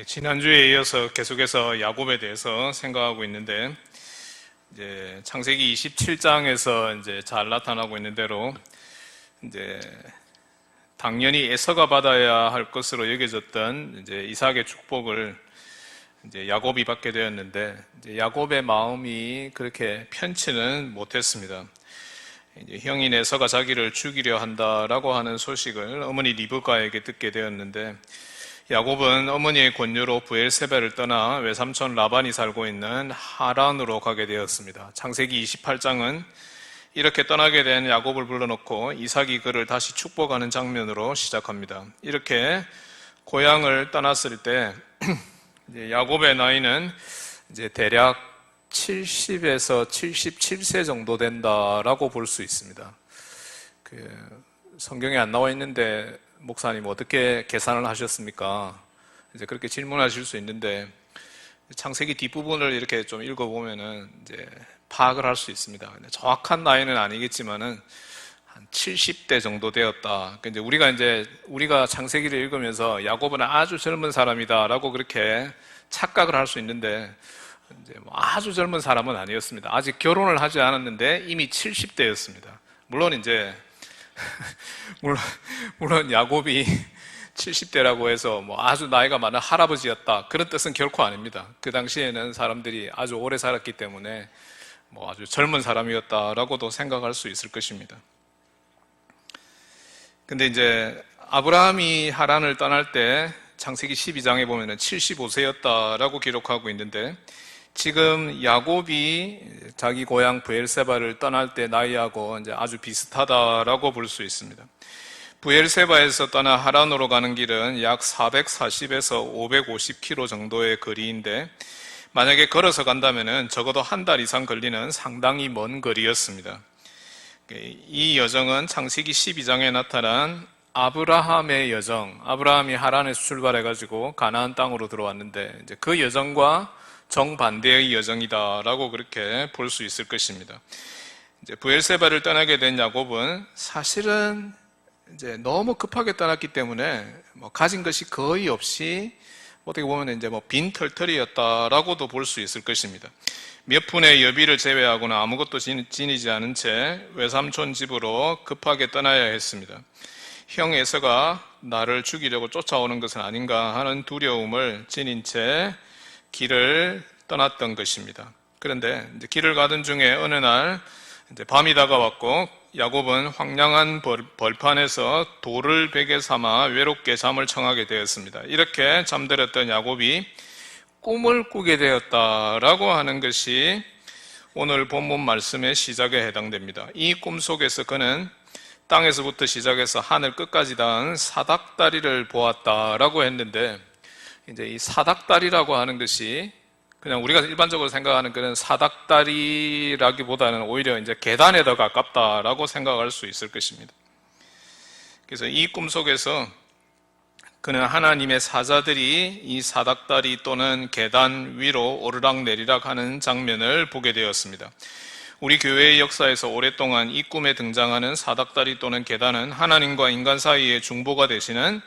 지난주에 이어서 계속해서 야곱에 대해서 생각하고 있는데, 창세기 27장에서 잘 나타나고 있는 대로, 당연히 에서가 받아야 할 것으로 여겨졌던 이삭의 축복을 야곱이 받게 되었는데, 야곱의 마음이 그렇게 편치는 못했습니다. 형인 에서가 자기를 죽이려 한다라고 하는 소식을 어머니 리브가에게 듣게 되었는데, 야곱은 어머니의 권유로 브엘세바를 떠나 외삼촌 라반이 살고 있는 하란으로 가게 되었습니다. 창세기 28장은 이렇게 떠나게 된 야곱을 불러놓고 이삭이 그를 다시 축복하는 장면으로 시작합니다. 이렇게 고향을 떠났을 때 야곱의 나이는 대략 70에서 77세 정도 된다라고 볼 수 있습니다. 성경에 안 나와 있는데 목사님 어떻게 계산을 하셨습니까? 그렇게 질문하실 수 있는데, 창세기 뒷부분을 이렇게 좀 읽어보면은 파악을 할 수 있습니다. 정확한 나이는 아니겠지만은 한 70대 정도 되었다. 우리가 창세기를 읽으면서 야곱은 아주 젊은 사람이다라고 그렇게 착각을 할 수 있는데, 아주 젊은 사람은 아니었습니다. 아직 결혼을 하지 않았는데 이미 70대였습니다. 물론 야곱이 70대라고 해서 아주 나이가 많은 할아버지였다, 그런 뜻은 결코 아닙니다. 그 당시에는 사람들이 아주 오래 살았기 때문에 아주 젊은 사람이었다라고도 생각할 수 있을 것입니다. 근데 아브라함이 하란을 떠날 때 창세기 12장에 보면은 75세였다라고 기록하고 있는데, 지금 야곱이 자기 고향 브엘세바를 떠날 때 나이하고 아주 비슷하다라고 볼 수 있습니다. 브엘세바에서 떠나 하란으로 가는 길은 약 440에서 550km 정도의 거리인데, 만약에 걸어서 간다면은 적어도 한 달 이상 걸리는 상당히 먼 거리였습니다. 이 여정은 창세기 12장에 나타난 아브라함의 여정, 아브라함이 하란에서 출발해가지고 가나안 땅으로 들어왔는데, 그 여정과 정반대의 여정이다라고 그렇게 볼 수 있을 것입니다. 브엘세바를 떠나게 된 야곱은 사실은 너무 급하게 떠났기 때문에 가진 것이 거의 없이 어떻게 보면 빈털터리였다라고도 볼 수 있을 것입니다. 몇 푼의 여비를 제외하고는 아무것도 지니지 않은 채 외삼촌 집으로 급하게 떠나야 했습니다. 형 에서가 나를 죽이려고 쫓아오는 것은 아닌가 하는 두려움을 지닌 채 길을 떠났던 것입니다. 그런데 길을 가던 중에 어느 날 밤이 다가왔고, 야곱은 황량한 벌판에서 돌을 베개 삼아 외롭게 잠을 청하게 되었습니다. 이렇게 잠들었던 야곱이 꿈을 꾸게 되었다라고 하는 것이 오늘 본문 말씀의 시작에 해당됩니다. 이 꿈 속에서 그는 땅에서부터 시작해서 하늘 끝까지 닿은 사닥다리를 보았다라고 했는데, 이 사닥다리라고 하는 것이 그냥 우리가 일반적으로 생각하는 그런 사닥다리라기보다는 오히려 계단에 더 가깝다라고 생각할 수 있을 것입니다. 그래서 이 꿈속에서 그는 하나님의 사자들이 이 사닥다리 또는 계단 위로 오르락내리락 하는 장면을 보게 되었습니다. 우리 교회의 역사에서 오랫동안 이 꿈에 등장하는 사닥다리 또는 계단은 하나님과 인간 사이의 중보가 되시는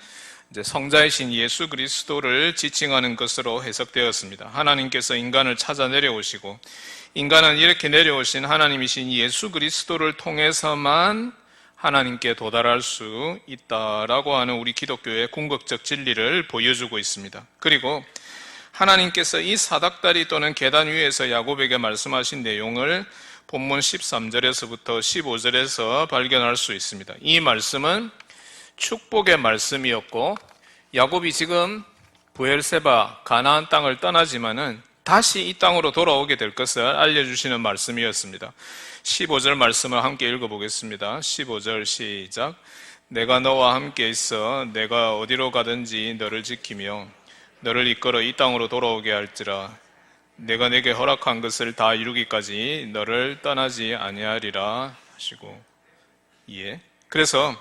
성자이신 예수 그리스도를 지칭하는 것으로 해석되었습니다. 하나님께서 인간을 찾아 내려오시고, 인간은 이렇게 내려오신 하나님이신 예수 그리스도를 통해서만 하나님께 도달할 수 있다라고 하는 우리 기독교의 궁극적 진리를 보여주고 있습니다. 그리고 하나님께서 이 사닥다리 또는 계단 위에서 야곱에게 말씀하신 내용을 본문 13절에서부터 15절에서 발견할 수 있습니다. 이 말씀은 축복의 말씀이었고, 야곱이 지금 브엘세바 가나안 땅을 떠나지만은 다시 이 땅으로 돌아오게 될 것을 알려주시는 말씀이었습니다. 15절 말씀을 함께 읽어보겠습니다. 15절 시작. 내가 너와 함께 있어 내가 어디로 가든지 너를 지키며 너를 이끌어 이 땅으로 돌아오게 할지라. 내가 내게 허락한 것을 다 이루기까지 너를 떠나지 아니하리라 하시고. 그래서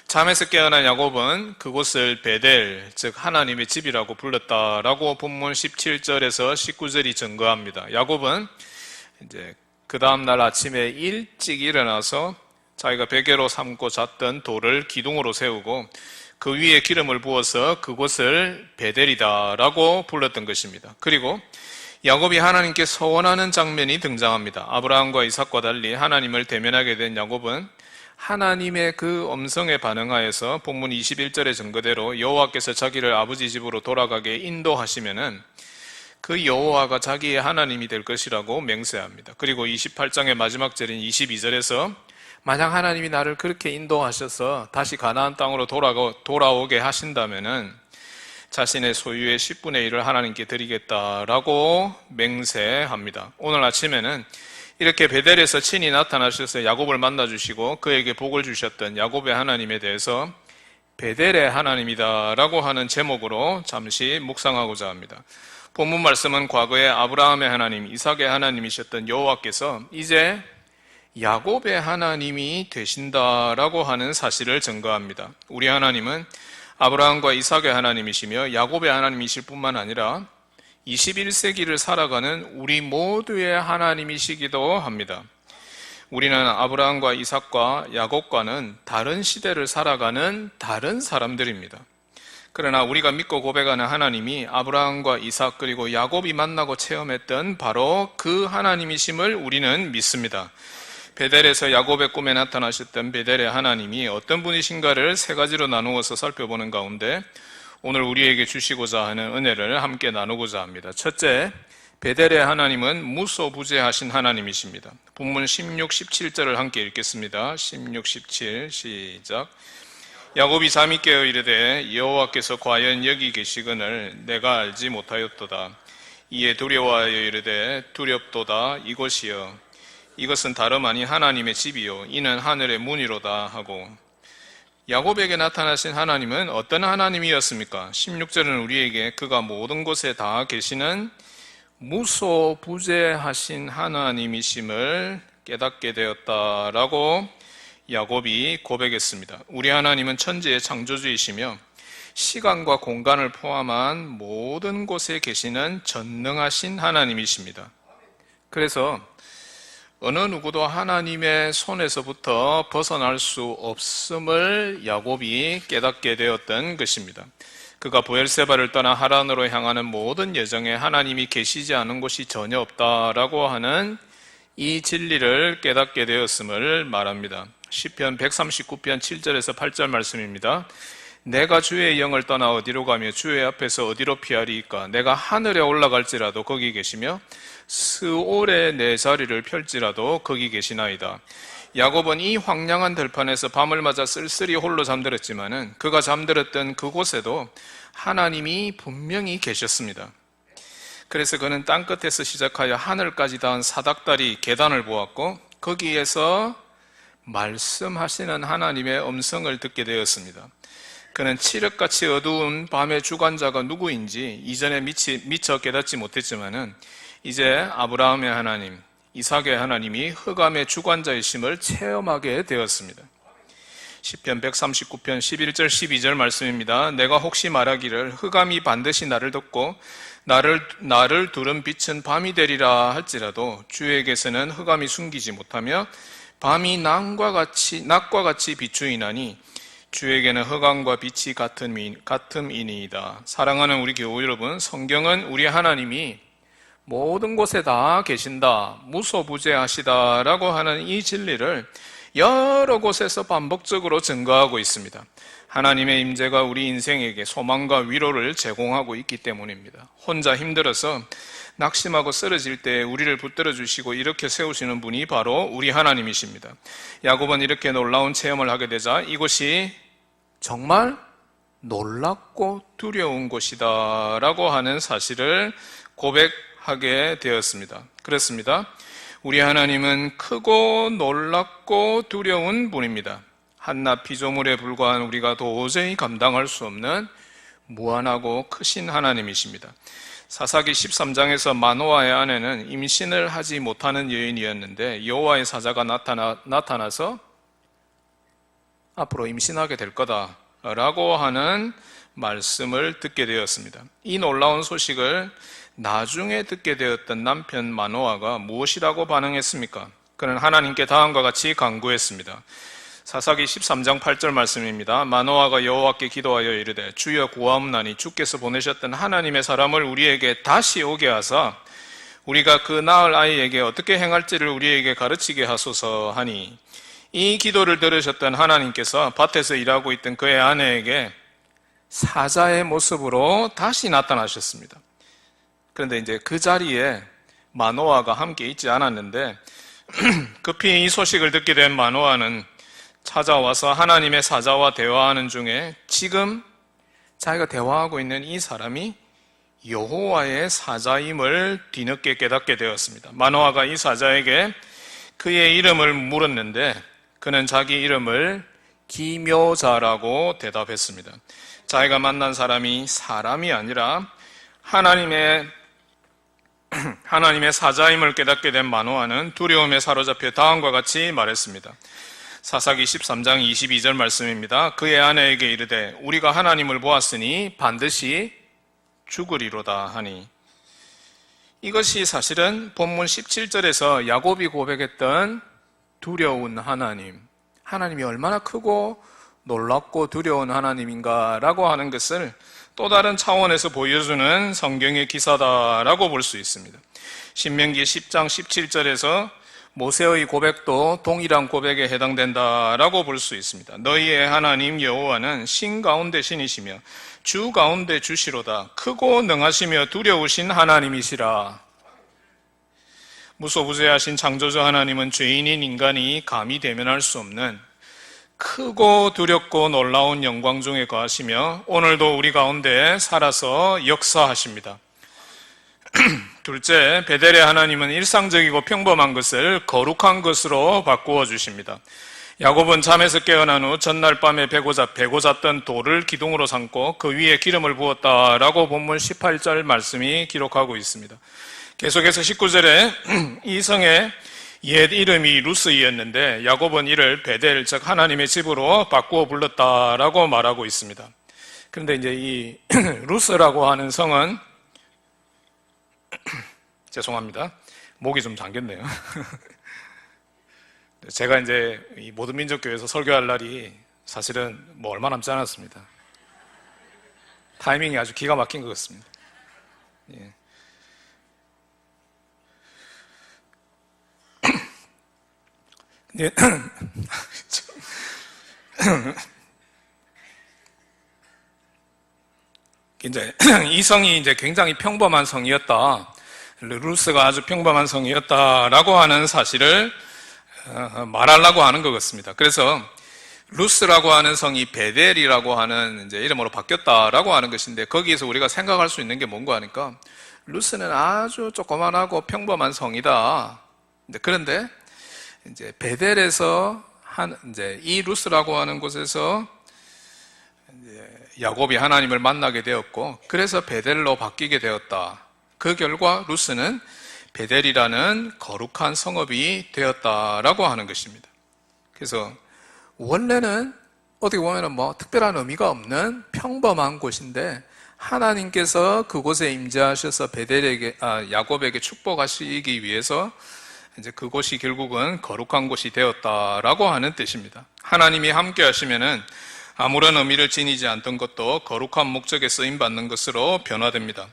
잠에서 깨어난 야곱은 그곳을 베델, 즉 하나님의 집이라고 불렀다라고 본문 17절에서 19절이 증거합니다. 야곱은 그 다음날 아침에 일찍 일어나서 자기가 베개로 삼고 잤던 돌을 기둥으로 세우고, 그 위에 기름을 부어서 그곳을 베델이다라고 불렀던 것입니다. 그리고 야곱이 하나님께 서원하는 장면이 등장합니다. 아브라함과 이삭과 달리 하나님을 대면하게 된 야곱은 하나님의 그 음성에 반응하여서 본문 21절의 증거대로 여호와께서 자기를 아버지 집으로 돌아가게 인도하시면은 그 여호와가 자기의 하나님이 될 것이라고 맹세합니다. 그리고 28장의 마지막 절인 22절에서 만약 하나님이 나를 그렇게 인도하셔서 다시 가나안 땅으로 돌아오게 하신다면은 자신의 소유의 10분의 1을 하나님께 드리겠다라고 맹세합니다. 오늘 아침에는 이렇게 베델에서 친히 나타나셔서 야곱을 만나주시고 그에게 복을 주셨던 야곱의 하나님에 대해서 베델의 하나님이다라고 하는 제목으로 잠시 묵상하고자 합니다. 본문 말씀은 과거에 아브라함의 하나님, 이삭의 하나님이셨던 여호와께서 이제 야곱의 하나님이 되신다라고 하는 사실을 증거합니다. 우리 하나님은 아브라함과 이삭의 하나님이시며 야곱의 하나님이실 뿐만 아니라 21세기를 살아가는 우리 모두의 하나님이시기도 합니다. 우리는 아브라함과 이삭과 야곱과는 다른 시대를 살아가는 다른 사람들입니다. 그러나 우리가 믿고 고백하는 하나님이 아브라함과 이삭 그리고 야곱이 만나고 체험했던 바로 그 하나님이심을 우리는 믿습니다. 베델에서 야곱의 꿈에 나타나셨던 베델의 하나님이 어떤 분이신가를 세 가지로 나누어서 살펴보는 가운데 오늘 우리에게 주시고자 하는 은혜를 함께 나누고자 합니다. 첫째, 베델의 하나님은 무소부재하신 하나님이십니다. 본문 16, 17절을 함께 읽겠습니다. 16, 17 시작. 야곱이 잠이 깨어 이르되 여호와께서 과연 여기 계시거늘 내가 알지 못하였도다. 이에 두려워하여 이르되 두렵도다 이곳이여 이것은 다름 아닌 하나님의 집이요 이는 하늘의 문이로다 하고. 야곱에게 나타나신 하나님은 어떤 하나님이었습니까? 16절은 우리에게 그가 모든 곳에 다 계시는 무소부재하신 하나님이심을 깨닫게 되었다라고 야곱이 고백했습니다. 우리 하나님은 천지의 창조주이시며 시간과 공간을 포함한 모든 곳에 계시는 전능하신 하나님이십니다. 그래서 어느 누구도 하나님의 손에서부터 벗어날 수 없음을 야곱이 깨닫게 되었던 것입니다. 그가 브엘세바를 떠나 하란으로 향하는 모든 여정에 하나님이 계시지 않은 곳이 전혀 없다라고 하는 이 진리를 깨닫게 되었음을 말합니다. 시편 139편 7절에서 8절 말씀입니다. 내가 주의 영을 떠나 어디로 가며 주의 앞에서 어디로 피하리이까? 내가 하늘에 올라갈지라도 거기 계시며 스올에 내 자리를 펼지라도 거기 계시나이다. 야곱은 이 황량한 들판에서 밤을 맞아 쓸쓸히 홀로 잠들었지만은 그가 잠들었던 그곳에도 하나님이 분명히 계셨습니다. 그래서 그는 땅끝에서 시작하여 하늘까지 닿은 사닥다리 계단을 보았고 거기에서 말씀하시는 하나님의 음성을 듣게 되었습니다. 그는 칠흑같이 어두운 밤의 주관자가 누구인지 이전에 미처 깨닫지 못했지만은 이제 아브라함의 하나님, 이삭의 하나님이 흑암의 주관자이심을 체험하게 되었습니다. 시편 139편 11절 12절 말씀입니다. 내가 혹시 말하기를 흑암이 반드시 나를 덮고 나를 두른 빛은 밤이 되리라 할지라도 주에게서는 흑암이 숨기지 못하며 밤이 낮과 같이 비추이나니 주에게는 흑암과 빛이 같음이니이다. 사랑하는 우리 교우 여러분, 성경은 우리 하나님이 모든 곳에 다 계신다, 무소부재하시다라고 하는 이 진리를 여러 곳에서 반복적으로 증거하고 있습니다. 하나님의 임재가 우리 인생에게 소망과 위로를 제공하고 있기 때문입니다. 혼자 힘들어서 낙심하고 쓰러질 때 우리를 붙들어 주시고 이렇게 세우시는 분이 바로 우리 하나님이십니다. 야곱은 이렇게 놀라운 체험을 하게 되자 이곳이 정말 놀랍고 두려운 곳이다 라고 하는 사실을 고백하게 되었습니다. 그렇습니다. 우리 하나님은 크고 놀랍고 두려운 분입니다. 한낱 피조물에 불과한 우리가 도저히 감당할 수 없는 무한하고 크신 하나님이십니다. 사사기 13장에서 마노아의 아내는 임신을 하지 못하는 여인이었는데 여호와의 사자가 나타나서 앞으로 임신하게 될 거다라고 하는 말씀을 듣게 되었습니다. 이 놀라운 소식을 나중에 듣게 되었던 남편 마노아가 무엇이라고 반응했습니까? 그는 하나님께 다음과 같이 간구했습니다. 사사기 13장 8절 말씀입니다. 마노아가 여호와께 기도하여 이르되 주여 구하옵나니 주께서 보내셨던 하나님의 사람을 우리에게 다시 오게 하사 우리가 그 낳을 아이에게 어떻게 행할지를 우리에게 가르치게 하소서 하니, 이 기도를 들으셨던 하나님께서 밭에서 일하고 있던 그의 아내에게 사자의 모습으로 다시 나타나셨습니다. 그런데 이제 그 자리에 마노아가 함께 있지 않았는데 급히 이 소식을 듣게 된 마노아는 찾아와서 하나님의 사자와 대화하는 중에 지금 자기가 대화하고 있는 이 사람이 여호와의 사자임을 뒤늦게 깨닫게 되었습니다. 마노아가 이 사자에게 그의 이름을 물었는데 그는 자기 이름을 기묘자라고 대답했습니다. 자기가 만난 사람이 사람이 아니라 하나님의 사자임을 깨닫게 된 마노아는 두려움에 사로잡혀 다음과 같이 말했습니다. 사사기 13장 22절 말씀입니다. 그의 아내에게 이르되 우리가 하나님을 보았으니 반드시 죽으리로다 하니, 이것이 사실은 본문 17절에서 야곱이 고백했던 두려운 하나님이 얼마나 크고 놀랍고 두려운 하나님인가라고 하는 것을 또 다른 차원에서 보여주는 성경의 기사다라고 볼 수 있습니다. 신명기 10장 17절에서 모세의 고백도 동일한 고백에 해당된다라고 볼 수 있습니다. 너희의 하나님 여호와는 신 가운데 신이시며 주 가운데 주시로다. 크고 능하시며 두려우신 하나님이시라. 무소부재하신 창조주 하나님은 죄인인 인간이 감히 대면할 수 없는 크고 두렵고 놀라운 영광 중에 거하시며 오늘도 우리 가운데 살아서 역사하십니다. 둘째, 베델의 하나님은 일상적이고 평범한 것을 거룩한 것으로 바꾸어 주십니다. 야곱은 잠에서 깨어난 후 전날 밤에 베고 잤던 돌을 기둥으로 삼고 그 위에 기름을 부었다라고 본문 18절 말씀이 기록하고 있습니다. 계속해서 19절에 이 성의 옛 이름이 루스이었는데 야곱은 이를 베델, 즉 하나님의 집으로 바꾸어 불렀다라고 말하고 있습니다. 그런데 이제 이 루스라고 하는 성은 죄송합니다. 목이 좀 잠겼네요. 제가 이제 이 모든 민족교회에서 설교할 날이 사실은 뭐 얼마 남지 않았습니다. 타이밍이 아주 기가 막힌 것 같습니다. 예. 이제 이 성이 이제 굉장히 평범한 성이었다. 루스가 아주 평범한 성이었다라고 하는 사실을 말하려고 하는 것 같습니다. 그래서 루스라고 하는 성이 베델이라고 하는 이제 이름으로 바뀌었다라고 하는 것인데 거기에서 우리가 생각할 수 있는 게 뭔가 하니까 루스는 아주 조그만하고 평범한 성이다. 그런데 이제 베델에서 이제 이 루스라고 하는 곳에서 이제 야곱이 하나님을 만나게 되었고 그래서 베델로 바뀌게 되었다. 그 결과 루스는 베델이라는 거룩한 성읍이 되었다라고 하는 것입니다. 그래서 원래는 어떻게 보면 뭐 특별한 의미가 없는 평범한 곳인데 하나님께서 그곳에 임재하셔서 야곱에게 축복하시기 위해서 이제 그곳이 결국은 거룩한 곳이 되었다라고 하는 뜻입니다. 하나님이 함께 하시면은 아무런 의미를 지니지 않던 것도 거룩한 목적에 쓰임 받는 것으로 변화됩니다.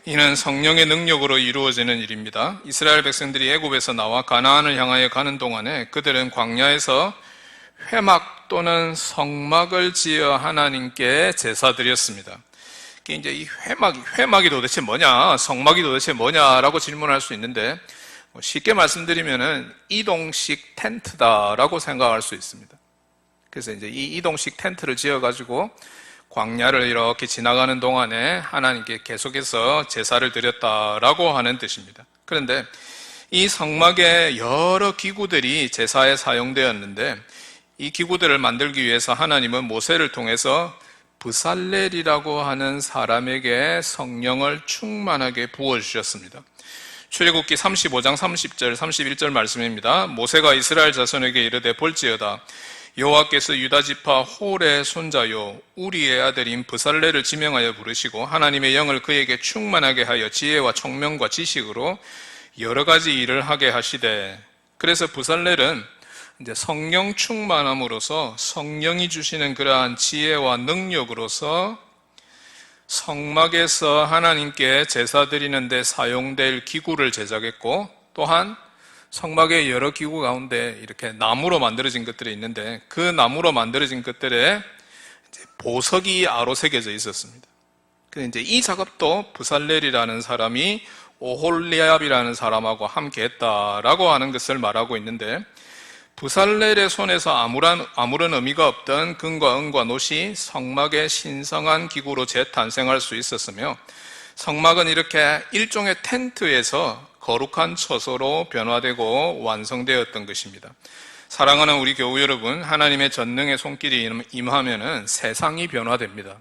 이는 성령의 능력으로 이루어지는 일입니다. 이스라엘 백성들이 애굽에서 나와 가나안을 향하여 가는 동안에 그들은 광야에서 회막 또는 성막을 지어 하나님께 제사드렸습니다. 이제 이 회막이 도대체 뭐냐, 성막이 도대체 뭐냐라고 질문할 수 있는데 쉽게 말씀드리면은 이동식 텐트다라고 생각할 수 있습니다. 그래서 이제 이 이동식 텐트를 지어가지고 광야를 이렇게 지나가는 동안에 하나님께 계속해서 제사를 드렸다라고 하는 뜻입니다. 그런데 이 성막에 여러 기구들이 제사에 사용되었는데 이 기구들을 만들기 위해서 하나님은 모세를 통해서 브살렐이라고 하는 사람에게 성령을 충만하게 부어주셨습니다. 출애굽기 35장 30절 31절 말씀입니다. 모세가 이스라엘 자손에게 이르되 볼지어다 여호와께서 유다 지파 홀의 손자요 우리의 아들인 브살렐을 지명하여 부르시고 하나님의 영을 그에게 충만하게 하여 지혜와 총명과 지식으로 여러 가지 일을 하게 하시되, 그래서 브살렐은 이제 성령 충만함으로써 성령이 주시는 그러한 지혜와 능력으로서 성막에서 하나님께 제사 드리는 데 사용될 기구를 제작했고, 또한 성막의 여러 기구 가운데 이렇게 나무로 만들어진 것들이 있는데 그 나무로 만들어진 것들에 보석이 아로 새겨져 있었습니다. 이제 이 작업도 부살렐이라는 사람이 오홀리압이라는 사람하고 함께 했다라고 하는 것을 말하고 있는데, 부살렐의 손에서 아무런 의미가 없던 금과 은과 놋이 성막의 신성한 기구로 재탄생할 수 있었으며, 성막은 이렇게 일종의 텐트에서 거룩한 처소로 변화되고 완성되었던 것입니다. 사랑하는 우리 교우 여러분, 하나님의 전능의 손길이 임하면은 세상이 변화됩니다.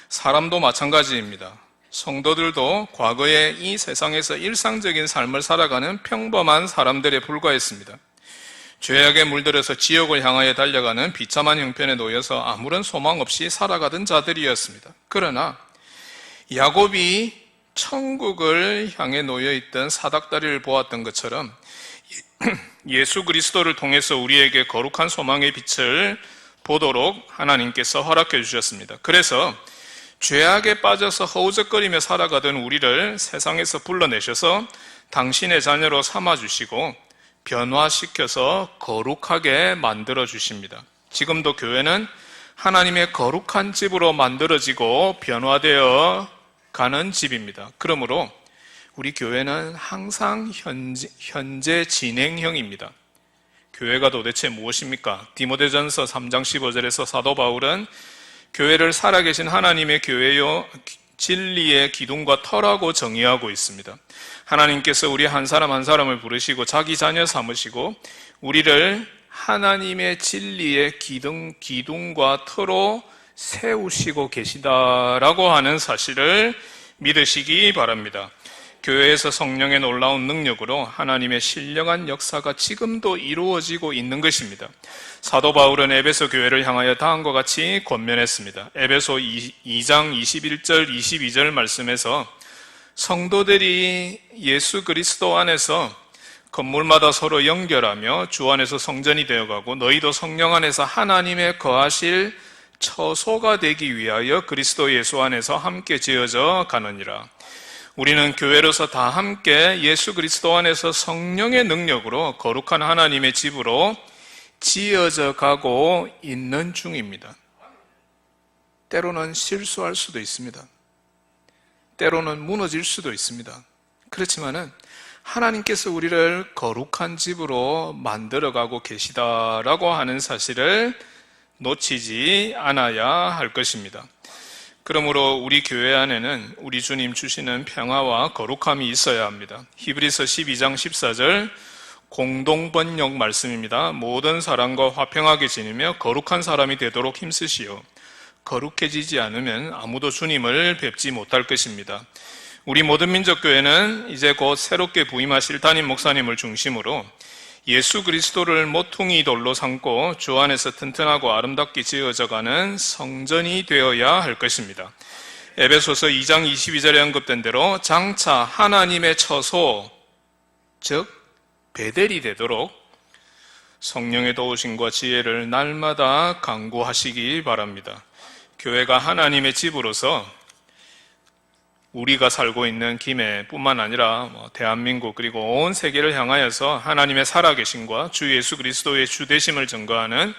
사람도 마찬가지입니다. 성도들도 과거에 이 세상에서 일상적인 삶을 살아가는 평범한 사람들에 불과했습니다. 죄악에 물들어서 지옥을 향하여 달려가는 비참한 형편에 놓여서 아무런 소망 없이 살아가던 자들이었습니다. 그러나 야곱이 천국을 향해 놓여있던 사닥다리를 보았던 것처럼 예수 그리스도를 통해서 우리에게 거룩한 소망의 빛을 보도록 하나님께서 허락해 주셨습니다. 그래서 죄악에 빠져서 허우적거리며 살아가던 우리를 세상에서 불러내셔서 당신의 자녀로 삼아주시고 변화시켜서 거룩하게 만들어 주십니다. 지금도 교회는 하나님의 거룩한 집으로 만들어지고 변화되어 가는 집입니다. 그러므로 우리 교회는 항상 현재 진행형입니다. 교회가 도대체 무엇입니까? 디모데전서 3장 15절에서 사도 바울은 교회를 살아계신 하나님의 교회요 진리의 기둥과 터라고 정의하고 있습니다. 하나님께서 우리 한 사람 한 사람을 부르시고 자기 자녀 삼으시고 우리를 하나님의 진리의 기둥과 터로 세우시고 계시다라고 하는 사실을 믿으시기 바랍니다. 교회에서 성령의 놀라운 능력으로 하나님의 신령한 역사가 지금도 이루어지고 있는 것입니다. 사도 바울은 에베소 교회를 향하여 다음과 같이 권면했습니다. 에베소 2장 21절 22절 말씀에서 성도들이 예수 그리스도 안에서 건물마다 서로 연결하며 주 안에서 성전이 되어가고 너희도 성령 안에서 하나님의 거하실 처소가 되기 위하여 그리스도 예수 안에서 함께 지어져 가느니라. 우리는 교회로서 다 함께 예수 그리스도 안에서 성령의 능력으로 거룩한 하나님의 집으로 지어져 가고 있는 중입니다. 때로는 실수할 수도 있습니다. 때로는 무너질 수도 있습니다. 그렇지만은 하나님께서 우리를 거룩한 집으로 만들어가고 계시다라고 하는 사실을 놓치지 않아야 할 것입니다. 그러므로 우리 교회 안에는 우리 주님 주시는 평화와 거룩함이 있어야 합니다. 히브리서 12장 14절 공동번역 말씀입니다. 모든 사람과 화평하게 지내며 거룩한 사람이 되도록 힘쓰시오. 거룩해지지 않으면 아무도 주님을 뵙지 못할 것입니다. 우리 모든 민족교회는 이제 곧 새롭게 부임하실 담임 목사님을 중심으로 예수 그리스도를 모퉁이 돌로 삼고 주 안에서 튼튼하고 아름답게 지어져가는 성전이 되어야 할 것입니다. 에베소서 2장 22절에 언급된 대로 장차 하나님의 처소, 즉 베델이 되도록 성령의 도우심과 지혜를 날마다 간구하시기 바랍니다. 교회가 하나님의 집으로서 우리가 살고 있는 김해뿐만 아니라 대한민국 그리고 온 세계를 향하여서 하나님의 살아계심과 주 예수 그리스도의 주되심을 증거하는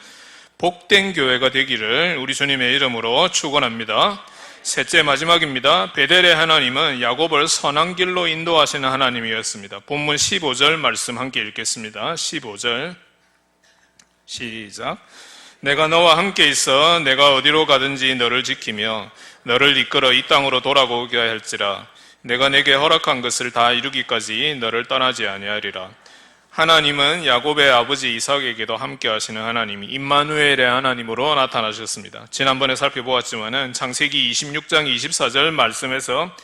복된 교회가 되기를 우리 주님의 이름으로 축원합니다. 셋째 마지막입니다. 베델의 하나님은 야곱을 선한 길로 인도하시는 하나님이었습니다. 본문 15절 말씀 함께 읽겠습니다. 15절 시작. 내가 너와 함께 있어 내가 어디로 가든지 너를 지키며 너를 이끌어 이 땅으로 돌아오게 할지라. 내가 내게 허락한 것을 다 이루기까지 너를 떠나지 아니하리라. 하나님은 야곱의 아버지 이삭에게도 함께 하시는 하나님이 임마누엘의 하나님으로 나타나셨습니다. 지난번에 살펴보았지만은 창세기 26장 24절 말씀에서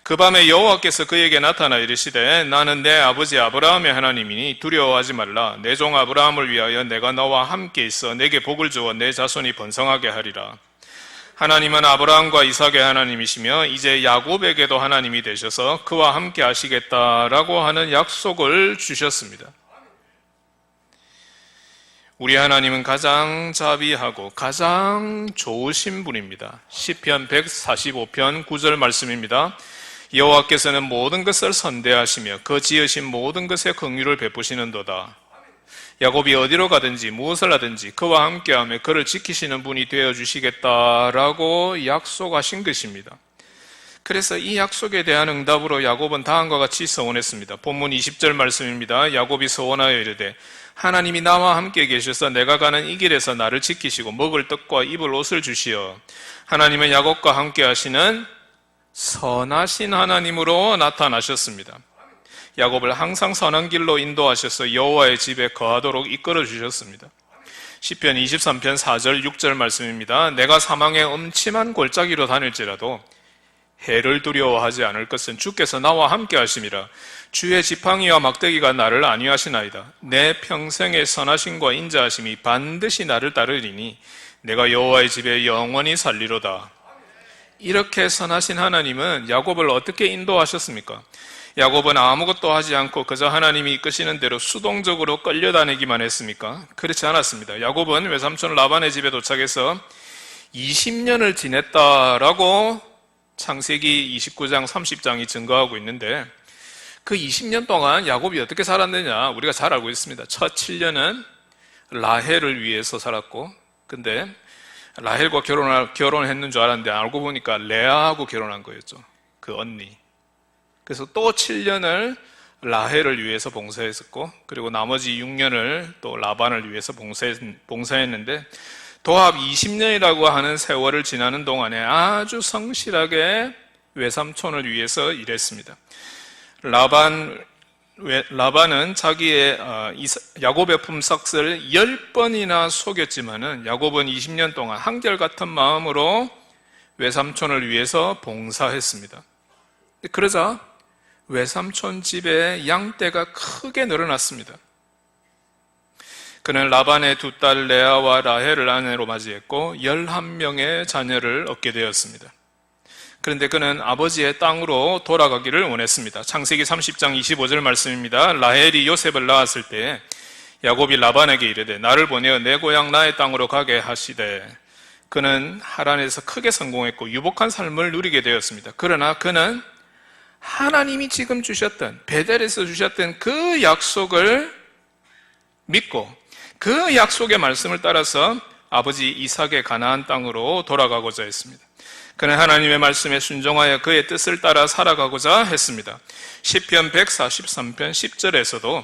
그 밤에 여호와께서 그에게 나타나 이르시되 나는 내 아버지 아브라함의 하나님이니 두려워하지 말라. 내 종 아브라함을 위하여 내가 너와 함께 있어 내게 복을 주어 내 자손이 번성하게 하리라. 하나님은 아브라함과 이삭의 하나님이시며 이제 야곱에게도 하나님이 되셔서 그와 함께 하시겠다라고 하는 약속을 주셨습니다. 우리 하나님은 가장 자비하고 가장 좋으신 분입니다. 시편 145편 9절 말씀입니다. 여호와께서는 모든 것을 선대하시며 그 지으신 모든 것에 긍휼을 베푸시는도다. 야곱이 어디로 가든지 무엇을 하든지 그와 함께하며 그를 지키시는 분이 되어주시겠다라고 약속하신 것입니다. 그래서 이 약속에 대한 응답으로 야곱은 다음과 같이 서원했습니다. 본문 20절 말씀입니다. 야곱이 서원하여 이르되 하나님이 나와 함께 계셔서 내가 가는 이 길에서 나를 지키시고 먹을 떡과 입을 옷을 주시어 하나님은 야곱과 함께 하시는 선하신 하나님으로 나타나셨습니다. 야곱을 항상 선한 길로 인도하셔서 여호와의 집에 거하도록 이끌어 주셨습니다. 시편 23편 4절 6절 말씀입니다. 내가 사망의 음침한 골짜기로 다닐지라도 해를 두려워하지 않을 것은 주께서 나와 함께 하심이라. 주의 지팡이와 막대기가 나를 안위하시나이다. 내 평생의 선하심과 인자하심이 반드시 나를 따르리니 내가 여호와의 집에 영원히 살리로다. 이렇게 선하신 하나님은 야곱을 어떻게 인도하셨습니까? 야곱은 아무것도 하지 않고 그저 하나님이 이끄시는 대로 수동적으로 끌려다니기만 했습니까? 그렇지 않았습니다. 야곱은 외삼촌 라반의 집에 도착해서 20년을 지냈다라고 창세기 29장 30장이 증거하고 있는데 그 20년 동안 야곱이 어떻게 살았느냐 우리가 잘 알고 있습니다. 첫 7년은 라헬을 위해서 살았고, 근데 라헬과 결혼했는 줄 알았는데 알고 보니까 레아하고 결혼한 거였죠. 그 언니. 그래서 또 7년을 라헬을 위해서 봉사했었고, 그리고 나머지 6년을 또 라반을 위해서 봉사했는데 도합 20년이라고 하는 세월을 지나는 동안에 아주 성실하게 외삼촌을 위해서 일했습니다. 라반은 자기의 야곱의 품삯을 10번이나 속였지만은 야곱은 20년 동안 한결같은 마음으로 외삼촌을 위해서 봉사했습니다. 그러자 외삼촌 집에 양떼가 크게 늘어났습니다. 그는 라반의 두 딸 레아와 라헬을 아내로 맞이했고 11명의 자녀를 얻게 되었습니다. 그런데 그는 아버지의 땅으로 돌아가기를 원했습니다. 창세기 30장 25절 말씀입니다. 라헬이 요셉을 낳았을 때 야곱이 라반에게 이르되 나를 보내어 내 고향 나의 땅으로 가게 하시되, 그는 하란에서 크게 성공했고 유복한 삶을 누리게 되었습니다. 그러나 그는 하나님이 지금 주셨던, 베델에서 주셨던 그 약속을 믿고 그 약속의 말씀을 따라서 아버지 이삭의 가나안 땅으로 돌아가고자 했습니다. 그는 하나님의 말씀에 순종하여 그의 뜻을 따라 살아가고자 했습니다. 시편 143편 10절에서도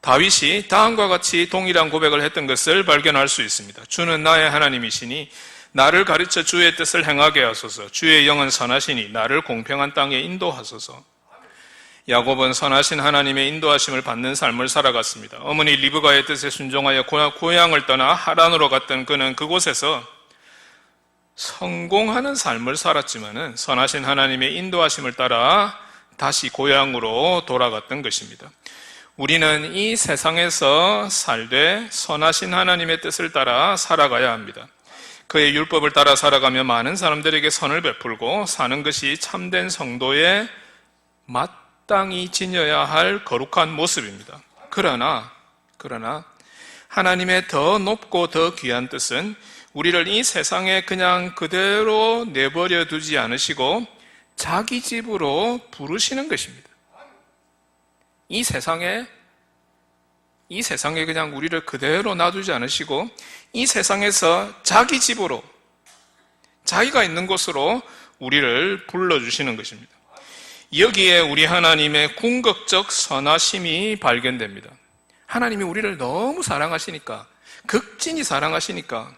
다윗이 다음과 같이 동일한 고백을 했던 것을 발견할 수 있습니다. 주는 나의 하나님이시니 나를 가르쳐 주의 뜻을 행하게 하소서. 주의 영은 선하시니 나를 공평한 땅에 인도하소서. 야곱은 선하신 하나님의 인도하심을 받는 삶을 살아갔습니다. 어머니 리브가의 뜻에 순종하여 고향을 떠나 하란으로 갔던 그는 그곳에서 성공하는 삶을 살았지만은 선하신 하나님의 인도하심을 따라 다시 고향으로 돌아갔던 것입니다. 우리는 이 세상에서 살되 선하신 하나님의 뜻을 따라 살아가야 합니다. 그의 율법을 따라 살아가며 많은 사람들에게 선을 베풀고 사는 것이 참된 성도의 마땅히 지녀야 할 거룩한 모습입니다. 그러나 하나님의 더 높고 더 귀한 뜻은 우리를 이 세상에 그냥 그대로 내버려 두지 않으시고 자기 집으로 부르시는 것입니다. 이 세상에 그냥 우리를 그대로 놔두지 않으시고 이 세상에서 자기 집으로, 자기가 있는 곳으로 우리를 불러주시는 것입니다. 여기에 우리 하나님의 궁극적 선하심이 발견됩니다. 하나님이 우리를 너무 사랑하시니까, 극진히 사랑하시니까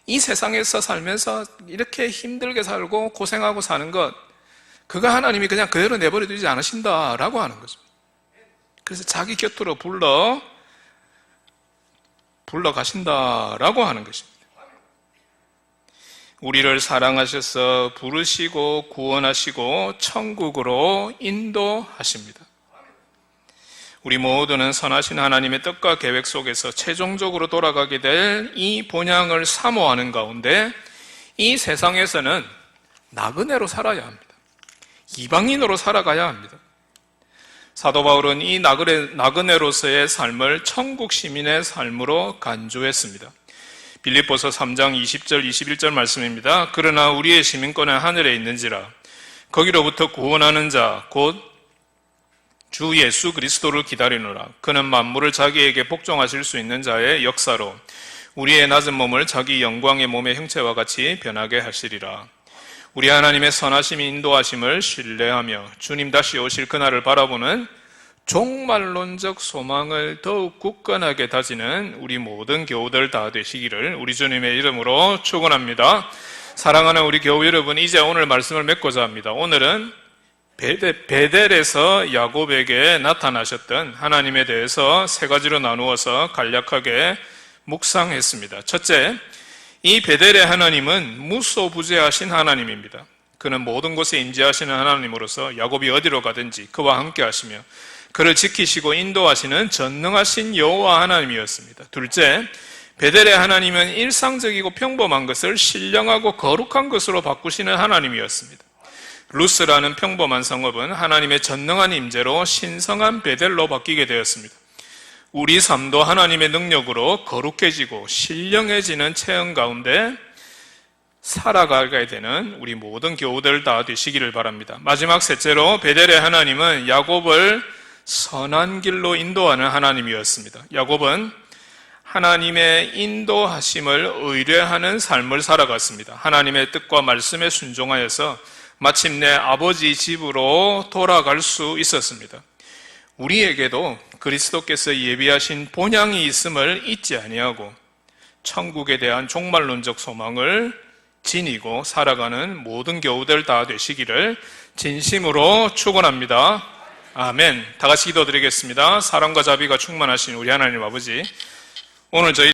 이 세상에서 살면서 이렇게 힘들게 살고 고생하고 사는 것, 그거 하나님이 그냥 그대로 내버려 두지 않으신다라고 하는 거죠. 그래서 자기 곁으로 불러가신다라고 하는 것입니다. 우리를 사랑하셔서 부르시고 구원하시고 천국으로 인도하십니다. 우리 모두는 선하신 하나님의 뜻과 계획 속에서 최종적으로 돌아가게 될 이 본향을 사모하는 가운데 이 세상에서는 나그네로 살아야 합니다. 이방인으로 살아가야 합니다. 사도 바울은 이 나그네로서의 삶을 천국 시민의 삶으로 간주했습니다. 빌립보서 3장 20절 21절 말씀입니다. 그러나 우리의 시민권은 하늘에 있는지라 거기로부터 구원하는 자 곧 주 예수 그리스도를 기다리노라. 그는 만물을 자기에게 복종하실 수 있는 자의 역사로 우리의 낮은 몸을 자기 영광의 몸의 형체와 같이 변하게 하시리라. 우리 하나님의 선하심이 인도하심을 신뢰하며 주님 다시 오실 그날을 바라보는 종말론적 소망을 더욱 굳건하게 다지는 우리 모든 교우들 다 되시기를 우리 주님의 이름으로 축원합니다. 사랑하는 우리 교우 여러분, 이제 오늘 말씀을 맺고자 합니다. 오늘은 베델에서 야곱에게 나타나셨던 하나님에 대해서 세 가지로 나누어서 간략하게 묵상했습니다. 첫째, 이 베델의 하나님은 무소부재하신 하나님입니다. 그는 모든 곳에 임재하시는 하나님으로서 야곱이 어디로 가든지 그와 함께 하시며 그를 지키시고 인도하시는 전능하신 여호와 하나님이었습니다. 둘째, 베델의 하나님은 일상적이고 평범한 것을 신령하고 거룩한 것으로 바꾸시는 하나님이었습니다. 루스라는 평범한 성읍은 하나님의 전능한 임재로 신성한 베델로 바뀌게 되었습니다. 우리 삶도 하나님의 능력으로 거룩해지고 신령해지는 체험 가운데 살아가게 되는 우리 모든 교우들 다 되시기를 바랍니다. 마지막 셋째로 베델의 하나님은 야곱을 선한 길로 인도하는 하나님이었습니다. 야곱은 하나님의 인도하심을 의뢰하는 삶을 살아갔습니다. 하나님의 뜻과 말씀에 순종하여서 마침내 아버지 집으로 돌아갈 수 있었습니다. 우리에게도 그리스도께서 예비하신 본향이 있음을 잊지 아니하고 천국에 대한 종말론적 소망을 지니고 살아가는 모든 교우들 다 되시기를 진심으로 축원합니다. 아멘. 다 같이 기도드리겠습니다. 사랑과 자비가 충만하신 우리 하나님 아버지, 오늘 저희